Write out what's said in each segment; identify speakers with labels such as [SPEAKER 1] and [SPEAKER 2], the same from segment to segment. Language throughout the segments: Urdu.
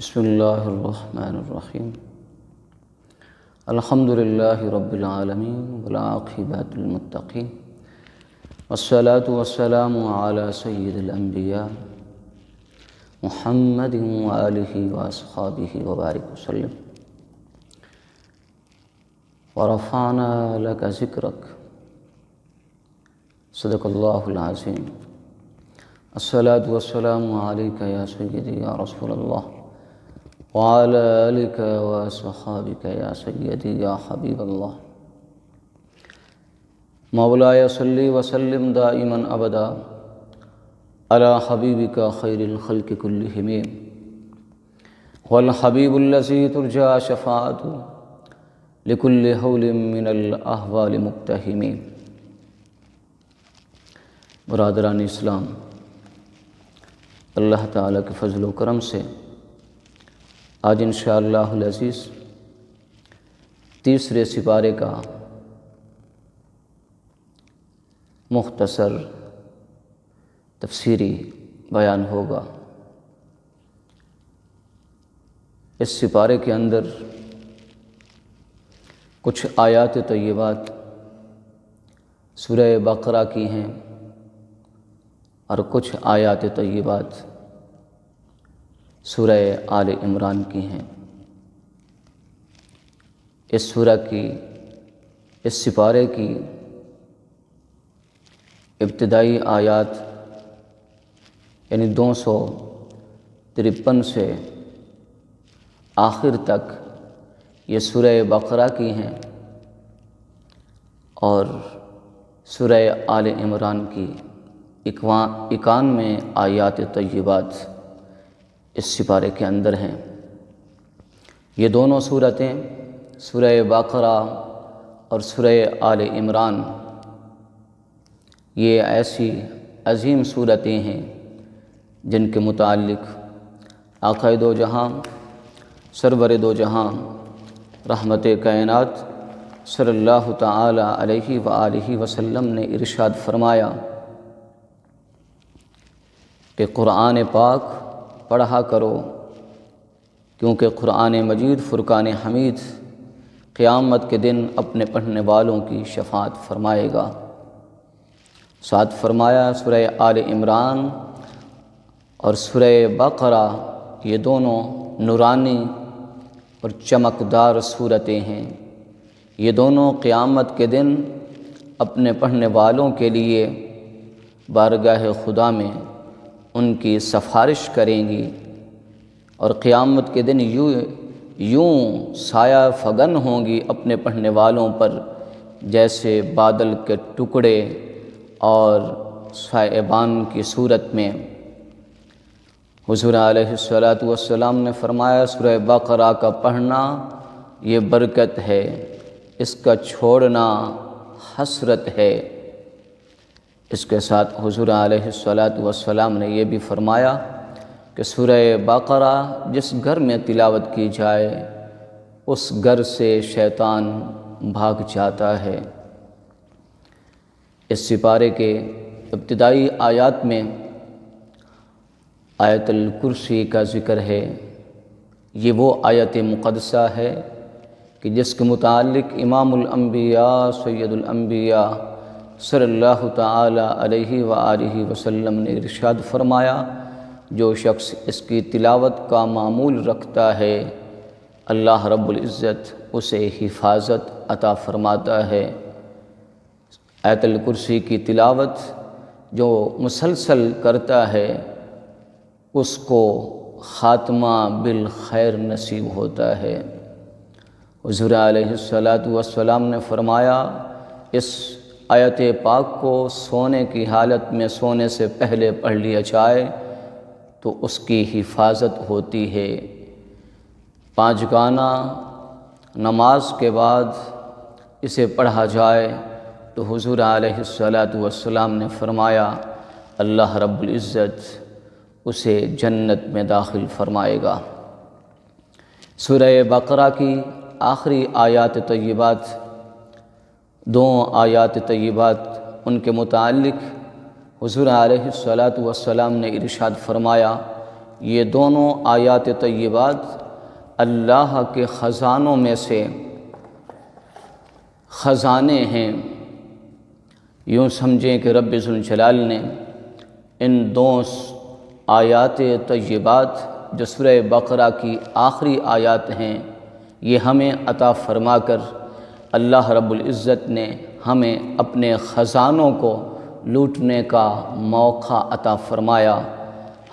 [SPEAKER 1] بسم اللہ الرحمن الرحیم الحمد للہ رب العالمین والعاقبۃ للمتقین والصلاة والسلام علی سید الانبیاء محمد وآلہ واصحابہ وبارک وسلم ورفعنا لک ذکرک صدق اللہ العظیم الصلاة والسلام علیک یا سیدی یا رسول اللہ وعلى آلك وصحابك يا سيدي يا حبيب الله مولاي صل وسلم دائما أبدا على حبيبك خير الخلق كلهم والحبيب الذي ترجى شفاعته لكل هول من الأهوال مقتحم۔ برادران اسلام، اللہ تعالیٰ کے فضل و کرم سے آج انشاءاللہ العزیز تیسرے سپارے کا مختصر تفسیری بیان ہوگا۔ اس سپارے کے اندر کچھ آیات طیبات سورہ بقرہ کی ہیں اور کچھ آیات طیبات سورہ آل عمران کی ہیں۔ اس سورہ کی، اس سپارے کی ابتدائی آیات یعنی 253 سے آخر تک یہ سورہ بقرہ کی ہیں اور سورہ آل عمران کی 91 آیات طیبات اس سپارے کے اندر ہیں۔ یہ دونوں سورتیں سورہ بقرہ اور سورہ آل عمران یہ ایسی عظیم سورتیں ہیں جن کے متعلق آقا دو جہاں سرور دو جہاں رحمت کائنات صلی اللہ تعالی علیہ وآلہ وسلم نے ارشاد فرمایا کہ قرآن پاک پڑھا کرو، کیونکہ قرآن مجید فرقان حمید قیامت کے دن اپنے پڑھنے والوں کی شفاعت فرمائے گا۔ ساتھ فرمایا سورہ آل عمران اور سورہ بقرہ یہ دونوں نورانی اور چمکدار سورتیں ہیں۔ یہ دونوں قیامت کے دن اپنے پڑھنے والوں کے لیے بارگاہ خدا میں ان کی سفارش کریں گی اور قیامت کے دن یوں سایہ فگن ہوں گی اپنے پڑھنے والوں پر جیسے بادل کے ٹکڑے اور سائبان کی صورت میں۔ حضور علیہ الصلوۃ نے فرمایا سورہ بقرہ کا پڑھنا یہ برکت ہے، اس کا چھوڑنا حسرت ہے۔ اس کے ساتھ حضور علیہ الصلوۃ نے یہ بھی فرمایا کہ سورہ بقرہ جس گھر میں تلاوت کی جائے اس گھر سے شیطان بھاگ جاتا ہے۔ اس سپارے کے ابتدائی آیات میں آیت الکرسی کا ذکر ہے۔ یہ وہ آیت مقدسہ ہے کہ جس کے متعلق امام الانبیاء سید الانبیاء صلی اللہ تعالی علیہ وآلہ وسلم نے ارشاد فرمایا جو شخص اس کی تلاوت کا معمول رکھتا ہے اللہ رب العزت اسے حفاظت عطا فرماتا ہے۔ آیت الکرسی کی تلاوت جو مسلسل کرتا ہے اس کو خاتمہ بالخیر نصیب ہوتا ہے۔ حضور علیہ الصلوۃ نے فرمایا اس آیت پاک کو سونے کی حالت میں سونے سے پہلے پڑھ لیا جائے تو اس کی حفاظت ہوتی ہے۔ 5 گانا نماز کے بعد اسے پڑھا جائے تو حضور علیہ الصلوۃ نے فرمایا اللہ رب العزت اسے جنت میں داخل فرمائے گا۔ سورہ بقرہ کی آخری آیات طیبات 2 آیات طیبات ان کے متعلق حضور علیہ الصلوۃ نے ارشاد فرمایا یہ دونوں آیات طیبات اللہ کے خزانوں میں سے خزانے ہیں۔ یوں سمجھیں کہ رب ذوالجلال نے ان دو آیات طیبات جو سورہ بقرہ کی آخری آیات ہیں یہ ہمیں عطا فرما کر اللہ رب العزت نے ہمیں اپنے خزانوں کو لوٹنے کا موقع عطا فرمایا۔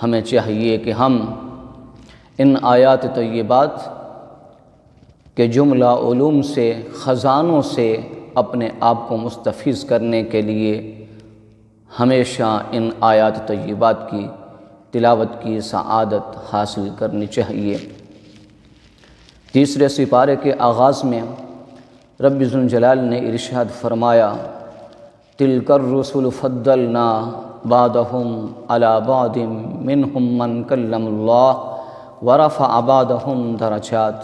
[SPEAKER 1] ہمیں چاہیے کہ ہم ان آیات طیبات کے جملہ علوم سے، خزانوں سے اپنے آپ کو مستفیض کرنے کے لیے ہمیشہ ان آیات طیبات کی تلاوت کی سعادت حاصل کرنی چاہیے۔ تیسرے سپارے کے آغاز میں رب ذوالجلال نے ارشاد فرمایا، تِلْكَ الرُّسُلُ فَضَّلْنَا بَعْضَهُمْ عَلَى بَعْضٍ مِّنْهُمْ مَنْ كَلَّمَ اللَّهُ وَرَفَعَ بَعْضَهُمْ دَرَجَاتٍ۔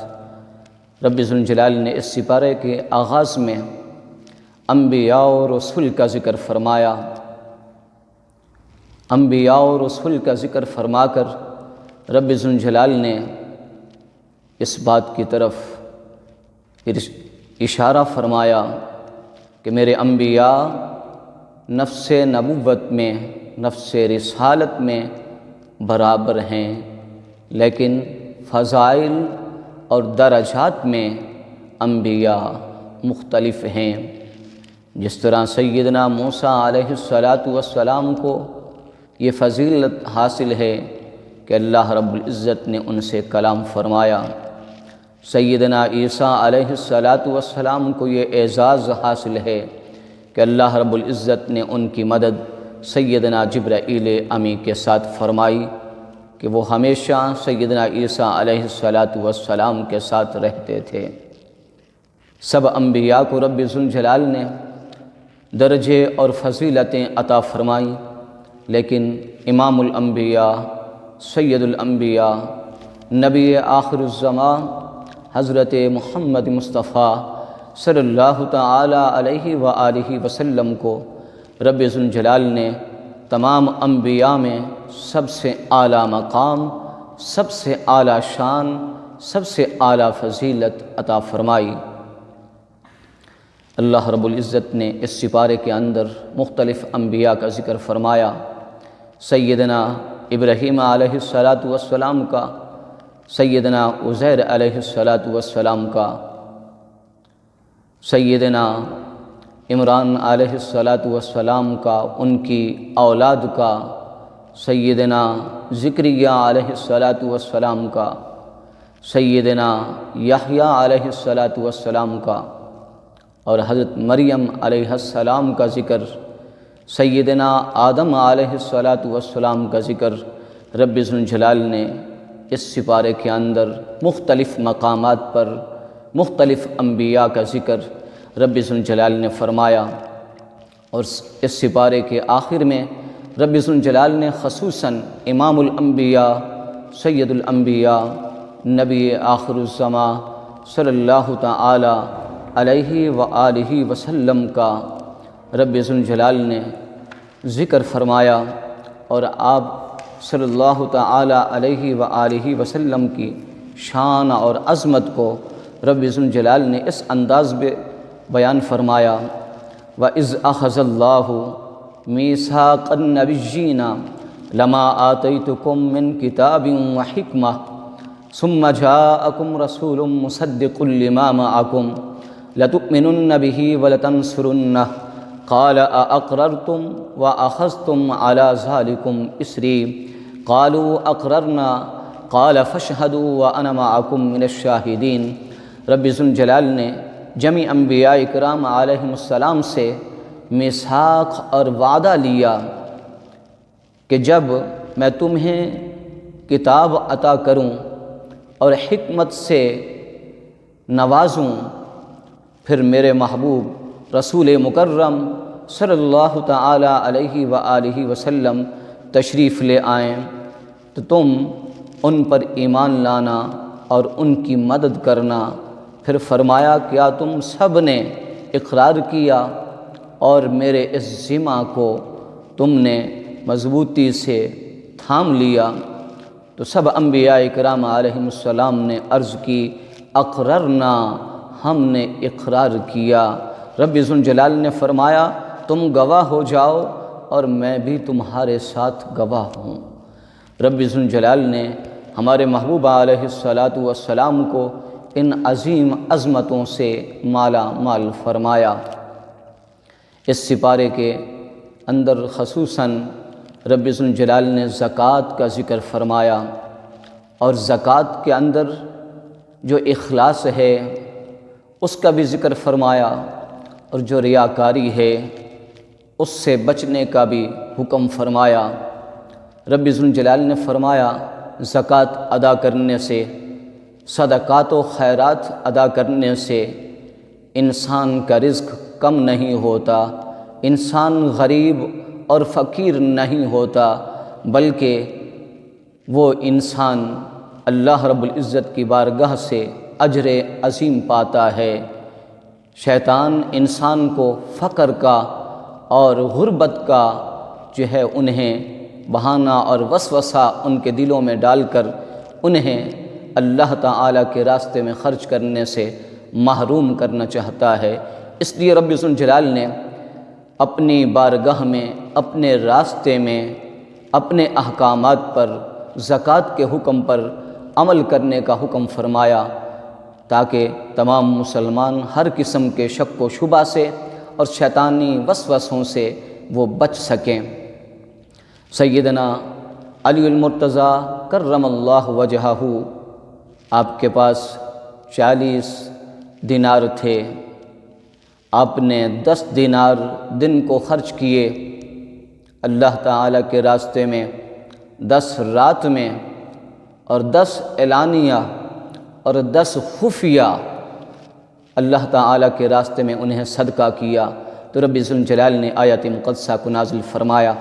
[SPEAKER 1] رب ذوالجلال نے اس سپارے کے آغاز میں انبیاء و رسول کا ذکر فرمایا۔ انبیاء و رسول کا ذکر فرما کر رب ذوالجلال نے اس بات کی طرف اشارہ فرمایا کہ میرے انبیاء نفس نبوت میں، نفس رسالت میں برابر ہیں، لیکن فضائل اور درجات میں انبیاء مختلف ہیں۔ جس طرح سیدنا موسیٰ علیہ السلام کو یہ فضیلت حاصل ہے کہ اللہ رب العزت نے ان سے کلام فرمایا، سیدنا عیسیٰ علیہ السلام کو یہ اعزاز حاصل ہے کہ اللہ رب العزت نے ان کی مدد سیدنا جبرائیل امی کے ساتھ فرمائی کہ وہ ہمیشہ سیدنا عیسیٰ علیہ السلام کے ساتھ رہتے تھے۔ سب انبیاء کو رب ذوالجلال نے درجے اور فضیلتیں عطا فرمائیں، لیکن امام الانبیاء، سید الانبیاء، نبی آخر الزمان حضرت محمد مصطفیٰ صلی اللہ تعالی علیہ وآلہ وسلم کو رب ذوالجلال نے تمام انبیاء میں سب سے اعلیٰ مقام، سب سے اعلیٰ شان، سب سے اعلیٰ فضیلت عطا فرمائی۔ اللہ رب العزت نے اس سپارے کے اندر مختلف انبیاء کا ذکر فرمایا، سیدنا ابراہیم علیہ السلام کا، سیدنا عزیر علیہ السلام کا، سیدنا عمران علیہ السلام کا، ان کی اولاد کا، سیدنا زکریا علیہ السلام کا، سیدنا یحییٰ علیہ السلام کا، اور حضرت مریم علیہ السلام کا ذکر، سیدنا آدم علیہ السلام کا ذکر رب ذوالجلال نے اس سپارے کے اندر مختلف مقامات پر مختلف انبیاء کا ذکر رب ذوالجلال نے فرمایا۔ اور اس سپارے کے آخر میں رب ذوالجلال نے خصوصاً امام الانبیاء، سید الانبیاء، نبی آخر الزمان صلی اللہ تعالی علیہ وآلہ وسلم کا رب ذوالجلال نے ذکر فرمایا، اور آپ صلی اللہ تعالی علیہ وآلہ وسلم کی شان اور عظمت کو رب ذوالجلال نے اس انداز میں بیان فرمایا، وَإِذْ أَخَذَ اللَّهُ مِيثَاقَ النَّبِيِّينَ لَمَا آتَيْتُكُم مِّن كِتَابٍ وَحِكْمَةٍ ثُمَّ جَاءَكُمْ رَسُولٌ مُّصَدِّقٌ لِّمَا مَعَكُمْ لَتُؤْمِنُنَّ بِهِ وَلَتَنصُرُنَّهُ قال أأقررتم وأخذتم على ذلكم إسري قالوا أقررنا قال فاشهدوا وأنا معكم من الشاهدين۔ رب ذوالجلال نے جمیع انبیاء اکرام علیہم السلام سے میثاق اور وعدہ لیا کہ جب میں تمہیں کتاب عطا کروں اور حکمت سے نوازوں، پھر میرے محبوب رسول مکرم صلی اللہ تعالی علیہ وآلہ وسلم تشریف لے آئیں تو تم ان پر ایمان لانا اور ان کی مدد کرنا۔ پھر فرمایا، کیا تم سب نے اقرار کیا اور میرے اس ذمہ کو تم نے مضبوطی سے تھام لیا؟ تو سب انبیاء کرام علیہم السلام نے عرض کی اقررنا، ہم نے اقرار کیا۔ رب ذوالجلال نے فرمایا تم گواہ ہو جاؤ اور میں بھی تمہارے ساتھ گواہ ہوں۔ رب ذوالجلال نے ہمارے محبوب علیہ السلام کو ان عظیم عظمتوں سے مالا مال فرمایا۔ اس سپارے کے اندر خصوصاً رب ذوالجلال نے زکوٰۃ کا ذکر فرمایا، اور زکوٰۃ کے اندر جو اخلاص ہے اس کا بھی ذکر فرمایا، اور جو ریاکاری ہے اس سے بچنے کا بھی حکم فرمایا۔ رب ذوالجلال نے فرمایا زکوٰۃ ادا کرنے سے، صدقات و خیرات ادا کرنے سے انسان کا رزق کم نہیں ہوتا، انسان غریب اور فقیر نہیں ہوتا، بلکہ وہ انسان اللہ رب العزت کی بارگاہ سے اجر عظیم پاتا ہے۔ شیطان انسان کو فقر کا اور غربت کا جو ہے انہیں بہانہ اور وسوسہ ان کے دلوں میں ڈال کر انہیں اللہ تعالیٰ کے راستے میں خرچ کرنے سے محروم کرنا چاہتا ہے۔ اس لیے رب ذوالجلال نے اپنی بارگاہ میں، اپنے راستے میں، اپنے احکامات پر، زکوٰۃ کے حکم پر عمل کرنے کا حکم فرمایا، تاکہ تمام مسلمان ہر قسم کے شک و شبہ سے اور شیطانی وسوسوں سے وہ بچ سکیں۔ سیدنا علی المرتضیٰ کرم اللہ وجہہ، آپ کے پاس 40 دینار تھے، آپ نے 10 دینار دن کو خرچ کیے اللہ تعالیٰ کے راستے میں، 10 رات میں، اور 10 اعلانیہ اور 10 خفیہ اللہ تعالیٰ کے راستے میں انہیں صدقہ کیا۔ تو رب ذوالجلال نے آیت مقدسہ کو نازل فرمایا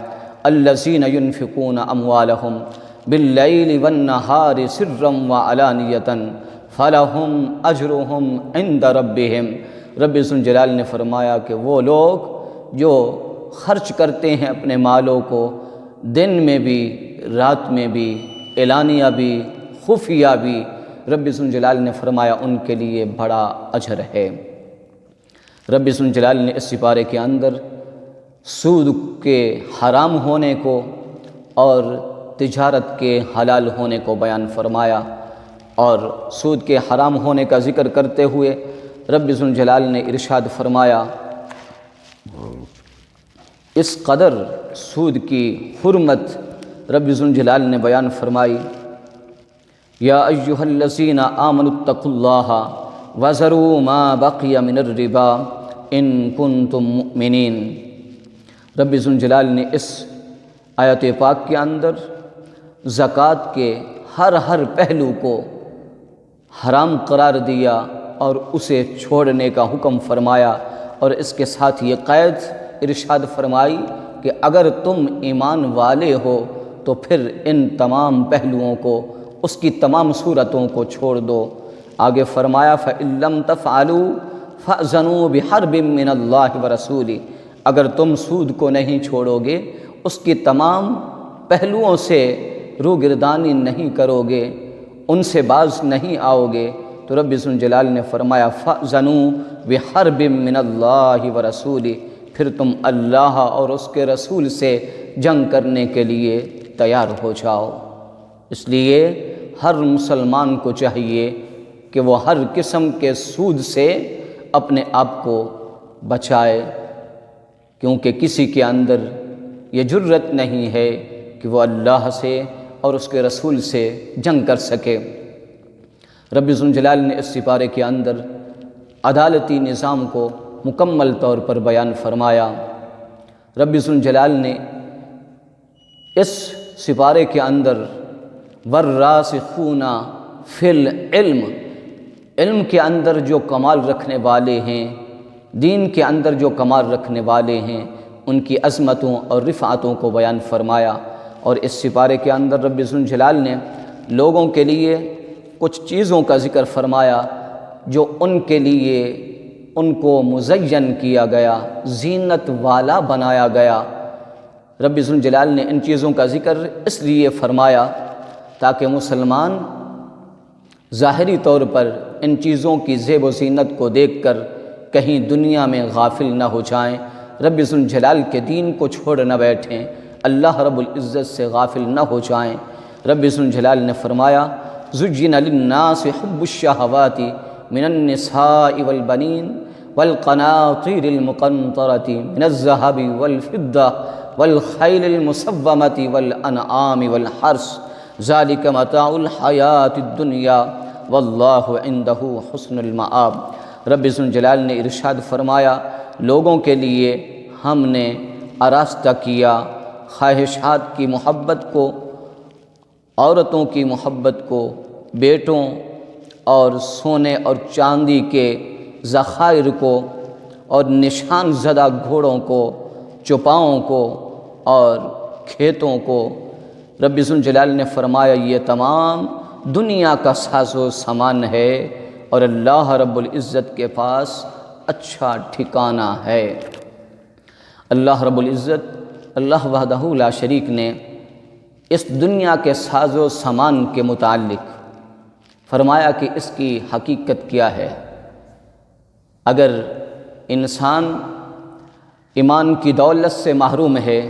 [SPEAKER 1] الذین ينفقون اموالهم باللیل والنہار سرا وعلانیۃ فلہم اجرہم عند ربہم۔ رب ذوالجلال نے فرمایا کہ وہ لوگ جو خرچ کرتے ہیں اپنے مالوں کو دن میں بھی، رات میں بھی، اعلانیہ بھی، خفیہ بھی، رب ذوالجلال نے فرمایا ان کے لیے بڑا اجر ہے۔ رب ذوالجلال نے اس سپارے کے اندر سود کے حرام ہونے کو اور تجارت کے حلال ہونے کو بیان فرمایا، اور سود کے حرام ہونے کا ذکر کرتے ہوئے رب ذوالجلال نے ارشاد فرمایا اس قدر سود کی حرمت رب ذوالجلال نے بیان فرمائی یا ایھا الذین آمنوا اتقوا اللہ وذروا ما بقی من الربا ان کنتم مؤمنین۔ رب ذوالجلال نے اس آیت پاک کے اندر زکوٰۃ کے ہر پہلو کو حرام قرار دیا اور اسے چھوڑنے کا حکم فرمایا، اور اس کے ساتھ یہ قید ارشاد فرمائی کہ اگر تم ایمان والے ہو تو پھر ان تمام پہلوؤں کو، اس کی تمام صورتوں کو چھوڑ دو۔ آگے فرمایا فَإِن لَّمْ تَفْعَلُوا فَأْذَنُوا بِحَرْبٍ مِّنَ اللَّهِ وَرَسُولِهِ۔ اگر تم سود کو نہیں چھوڑو گے، اس کی تمام پہلوؤں سے روگردانی نہیں کرو گے، ان سے باز نہیں آؤ گے، تو رب ذوالجلال نے فرمایا فَأْذَنُوا بِحَرْبٍ مِّنَ اللَّهِ وَرَسُولِهِ، پھر تم اللہ اور اس کے رسول سے جنگ کرنے کے لیے تیار ہو جاؤ۔ اس لیے ہر مسلمان کو چاہیے کہ وہ ہر قسم کے سود سے اپنے آپ کو بچائے، کیونکہ کسی کے اندر یہ جرت نہیں ہے کہ وہ اللہ سے اور اس کے رسول سے جنگ کر سکے۔ رب ذوالجلال نے اس سپارے کے اندر عدالتی نظام کو مکمل طور پر بیان فرمایا۔ رب ذوالجلال نے اس سپارے کے اندر والراسخون فی العلم، علم کے اندر جو کمال رکھنے والے ہیں، دین کے اندر جو کمال رکھنے والے ہیں، ان کی عظمتوں اور رفعتوں کو بیان فرمایا۔ اور اس سپارے کے اندر رب ذوالجلال نے لوگوں کے لیے کچھ چیزوں کا ذکر فرمایا جو ان کے لیے ان کو مزین کیا گیا، زینت والا بنایا گیا۔ رب ذوالجلال نے ان چیزوں کا ذکر اس لیے فرمایا تاکہ مسلمان ظاہری طور پر ان چیزوں کی زیب و زینت کو دیکھ کر کہیں دنیا میں غافل نہ ہو جائیں، رب ذوالجلال کے دین کو چھوڑ نہ بیٹھیں، اللہ رب العزت سے غافل نہ ہو جائیں۔ رب ذوالجلال نے فرمایا زُجِّنَ لِلنَّاسِ حُبُّ الشَّهَوَاتِ مِنَ النِّسَاءِ وَالْبَنِينَ وَالْقَنَاطِيرِ الْمُقَنطَرَةِ مِنَ الذَّهَبِ وَالْفِضَّةِ وَالْخَيْلِ الْمُسَوَّمَةِ وَالْأَنْعَامِ وَالْحَرْثِ ذَلِكَ مَتَاعُ الْحَيَاةِ الدُّنْيَا وَاللَّهُ عِندَهُ حُسْنُ الْمَآبِ۔ رب ذوالجلال نے ارشاد فرمایا لوگوں کے لیے ہم نے آراستہ کیا خواہشات کی محبت کو، عورتوں کی محبت کو، بیٹوں اور سونے اور چاندی کے ذخائر کو، اور نشان زدہ گھوڑوں کو، چوپاؤں کو اور کھیتوں کو۔ رب ذوالجلال نے فرمایا یہ تمام دنیا کا ساز و سامان ہے اور اللہ رب العزت کے پاس اچھا ٹھکانہ ہے۔ اللہ رب العزت اللہ وحدہ لا شریک نے اس دنیا کے ساز و سامان کے متعلق فرمایا کہ اس کی حقیقت کیا ہے۔ اگر انسان ایمان کی دولت سے محروم ہے،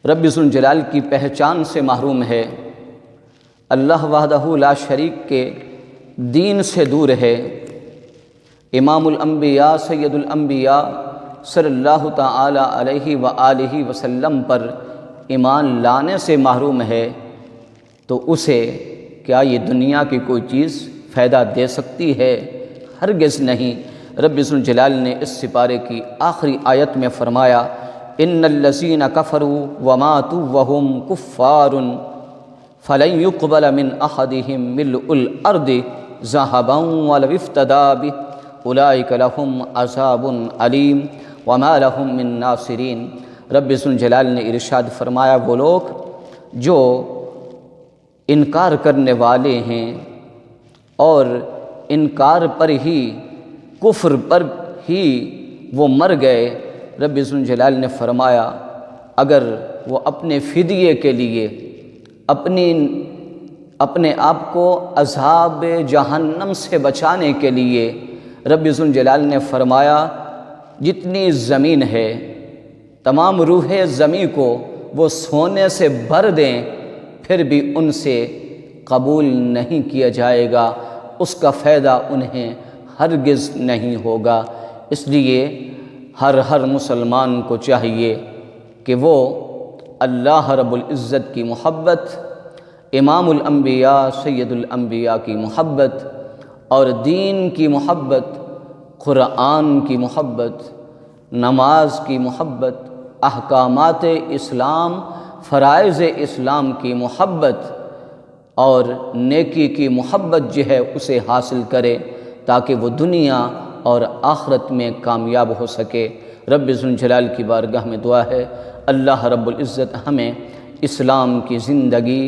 [SPEAKER 1] رب ذوالجلال کی پہچان سے محروم ہے، اللہ وحدہ لا شریک کے دین سے دور ہے، امام الانبیاء سید الانبیاء صلی اللہ تعالی علیہ وآلہ وسلم پر ایمان لانے سے محروم ہے، تو اسے کیا یہ دنیا کی کوئی چیز فائدہ دے سکتی ہے؟ ہرگز نہیں۔ رب ذوالجلال نے اس سپارے کی آخری آیت میں فرمایا ان الذین کفروا وماتوا وهم کفار فلن يقبل من احدهم ملء الارض ذهبا ولو افتدى به اولئک لهم عذاب علیم وما لهم من ناصرین۔ رب ذوالجلال نے ارشاد فرمایا وہ لوگ جو انکار کرنے والے ہیں اور انکار پر ہی، کفر پر ہی وہ مر گئے، رب ذوالجلال نے فرمایا اگر وہ اپنے فدیے کے لیے اپنے آپ کو عذاب جہنم سے بچانے کے لیے، رب ذوالجلال نے فرمایا جتنی زمین ہے تمام روح زمین کو وہ سونے سے بھر دیں پھر بھی ان سے قبول نہیں کیا جائے گا، اس کا فائدہ انہیں ہرگز نہیں ہوگا۔ اس لیے ہر مسلمان کو چاہیے کہ وہ اللہ رب العزت کی محبت، امام الانبیاء سید الانبیاء کی محبت اور دین کی محبت، قرآن کی محبت، نماز کی محبت، احکامات اسلام، فرائض اسلام کی محبت اور نیکی کی محبت جو ہے اسے حاصل کرے تاکہ وہ دنیا اور آخرت میں کامیاب ہو سکے۔ رب ذوالجلال کی بارگاہ میں دعا ہے اللہ رب العزت ہمیں اسلام کی زندگی،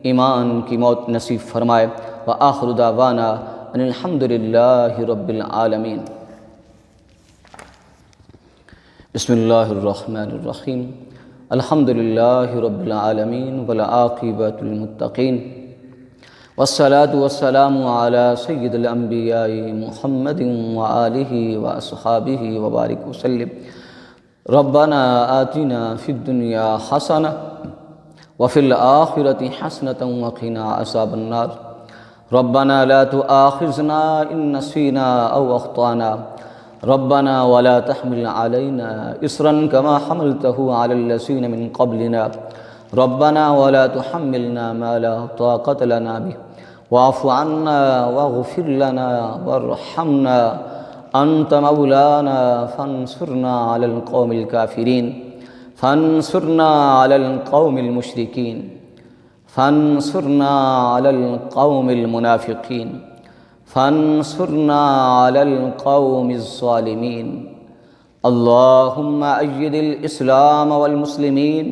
[SPEAKER 1] ایمان کی موت نصیب فرمائے۔ وآخر دعوانا ان الحمد للہ رب العالمین۔ بسم اللہ الرحمن الرحیم۔ الحمد للہ رب العالمین والعاقبۃ للمتقین والصلاة والسلام علی سید الانبیاء محمد وآلہ واصحابہ وبارک وسلم۔ ربنا آتنا فی الدنیا حسنہ وفی الآخرۃ حسنۃ وقنا عذاب النار۔ ربنا لا تؤاخذنا ان نسینا او اخطأنا ربنا ولا تحمل علينا إصرا كما حملته على الذين من قبلنا ربنا ولا تحملنا ما لا طاقة لنا به واعف عنا واغفر لنا وارحمنا أنت مولانا فانصرنا على القوم الكافرين فانصرنا على القوم المشركين فانصرنا على القوم المنافقين فانصرنا على القوم الظالمين۔ اللهم أيد الإسلام والمسلمين،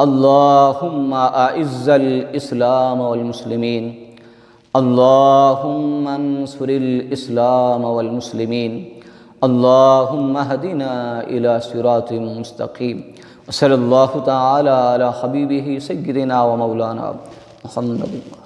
[SPEAKER 1] اللهم أعز الإسلام والمسلمين، اللهم انصر الإسلام والمسلمين، اللهم اهدنا إلى صراط مستقيم۔ وصلى الله تعالى على حبيبه سيدنا ومولانا محمد